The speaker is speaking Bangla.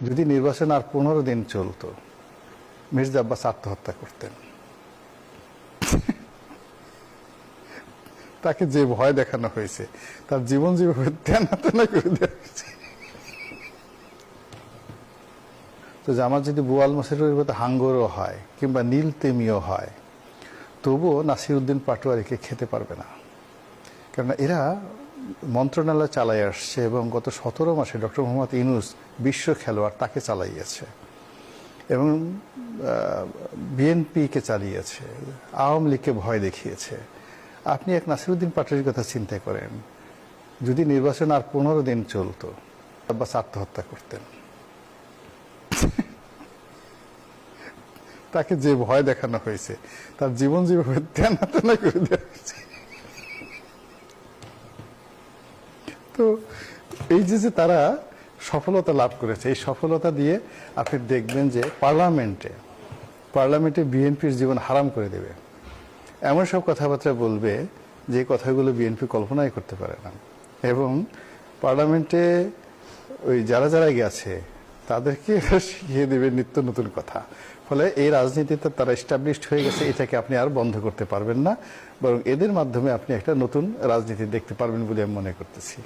যদি নির্বাচন আর 15 দিন চলতো, মির্জা আব্বাস আত্মহত্যা করতেন। তাকে যে ভয় দেখানো হয়েছে, তার জীবন যেভাবে তেনা তেনা করে দেওয়া হয়েছে। তো জামাত যদি বোয়াল মাছের মতো হাঙ্গরও হয় কিংবা নীল তেমিও হয়, তবুও নাসিরউদ্দিন পাটোয়ারিকে খেতে পারবে না। কেননা এরা মন্ত্রণালয় চালাই আসছে এবং গত 17 মাসে ডক্টর মোহাম্মদ ইউনূস বিশ্ব খেলোয়াড় তাকে চালাইয়েছে এবং বিএনপিকে চালিয়েছে, আওয়ামী লীগকে ভয় দেখিয়েছে। আপনি এক নাসিরউদ্দিন পাটোয়ারির কথা চিন্তা করেন, যদি নির্বাচন আর 15 দিন চলতো, আব্বাস আত্মহত্যা করতেন। তাকে যে ভয় দেখানো হয়েছে, তার জীবন যেভাবে তেনা তেনা করে দেওয়া হয়েছে। তো এই যে তারা সফলতা লাভ করেছে, এই সফলতা দিয়ে আপনি দেখবেন যে পার্লামেন্টে বিএনপির জীবন হারাম করে দেবে, এমন সব কথাবার্তা বলবে যে কথাগুলো বিএনপি কল্পনাই করতে পারে না। এবং পার্লামেন্টে ওই যারা যারা গেছে তাদেরকে শিখিয়ে দেবে নিত্য নতুন কথা। ফলে এই রাজনীতিতে তারা এস্টাবলিশড হয়ে গেছে, এটাকে আপনি আর বন্ধ করতে পারবেন না, বরং এদের মাধ্যমে আপনি একটা নতুন রাজনীতি দেখতে পারবেন বলে আমি মনে করতেছি।